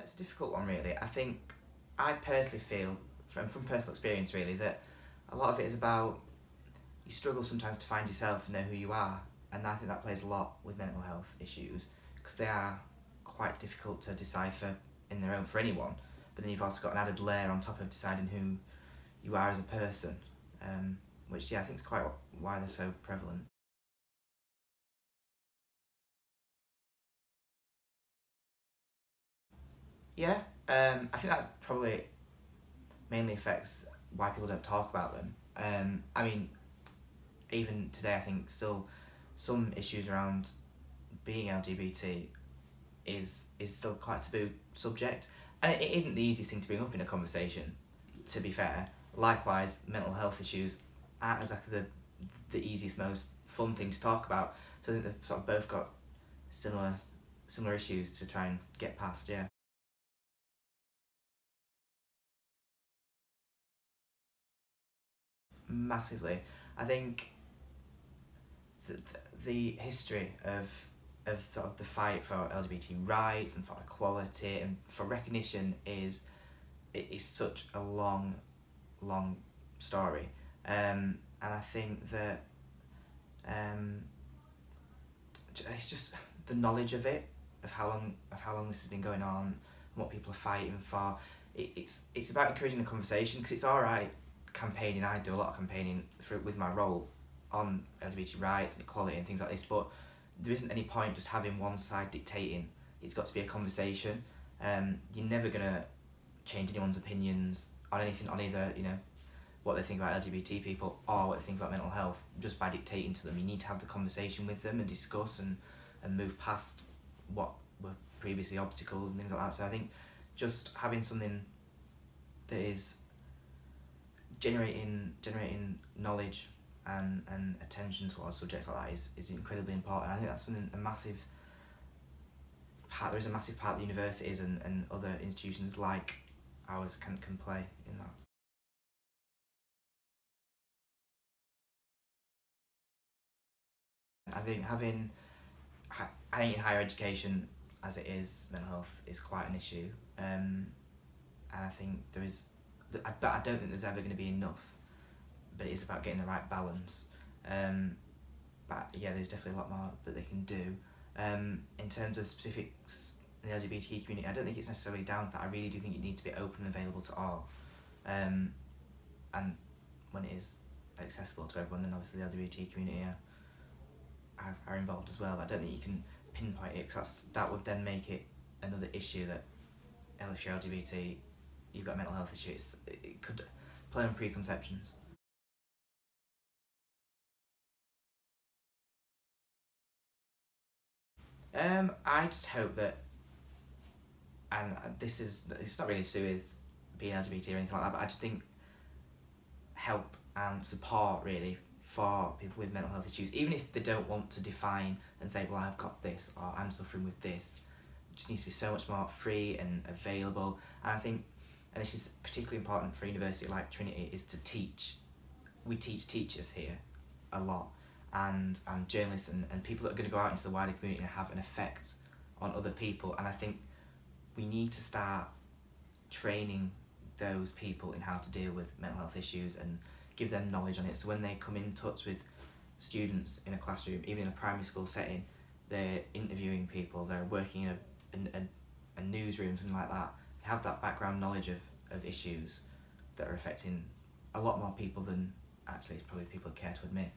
It's a difficult one, really. I think I personally feel, from personal experience, really, that a lot of it is about you struggle sometimes to find yourself and know who you are, and I think that plays a lot with mental health issues because they are quite difficult to decipher in their own for anyone. But then you've also got an added layer on top of deciding who you are as a person, which I think is quite why they're so prevalent. Yeah, I think that probably mainly affects why people don't talk about them. I mean, even today, I think still some issues around being LGBT is still quite a taboo subject, and it isn't the easiest thing to bring up in a conversation. To be fair, likewise, mental health issues aren't exactly the easiest, most fun thing to talk about. So I think they've sort of both got similar similar issues to try and get past. Yeah, massively. I think the, the history of sort of the fight for LGBT rights and for equality and for recognition is such a long story, and I think that um, it's just the knowledge of it, of how long this has been going on, and what people are fighting for. It's about encouraging the conversation because it's all right campaigning. I do a lot of campaigning with my role on LGBT rights and equality and things like this, but there isn't any point just having one side dictating. It's got to be a conversation. You're never gonna change anyone's opinions on anything, on either what they think about LGBT people or what they think about mental health just by dictating to them. You need to have the conversation with them and discuss and move past what were previously obstacles and things like that. So I think just having something that is generating knowledge and attention towards subjects like that is incredibly important. I think that's something a massive part. There is a massive part that universities and other institutions like ours can play in that. I think I think in higher education, as it is, mental health is quite an issue, and I think there is, but I don't think there's ever going to be enough. But it is about getting the right balance. Um, but yeah, there's definitely a lot more that they can do. In terms of specifics in the LGBT community, I don't think it's necessarily down to that. I really do think it needs to be open and available to all, and when it is accessible to everyone, then obviously the LGBT community are involved as well. But I don't think you can pinpoint it because that would then make it another issue that if you're LGBT, you've got a mental health issue. It could play on preconceptions. I just hope that, and it's not really to do with being LGBT or anything like that, but I just think help and support really for people with mental health issues, even if they don't want to define and say, well, I've got this or I'm suffering with this. It just needs to be so much more free and available. And I think, and this is particularly important for a university like Trinity, is to teach. We teach teachers here a lot, and journalists and people that are going to go out into the wider community and have an effect on other people. And I think we need to start training those people in how to deal with mental health issues and give them knowledge on it. So when they come in touch with students in a classroom, even in a primary school setting, they're interviewing people, they're working in a newsroom, something like that. They have that background knowledge of issues that are affecting a lot more people than actually probably people care to admit.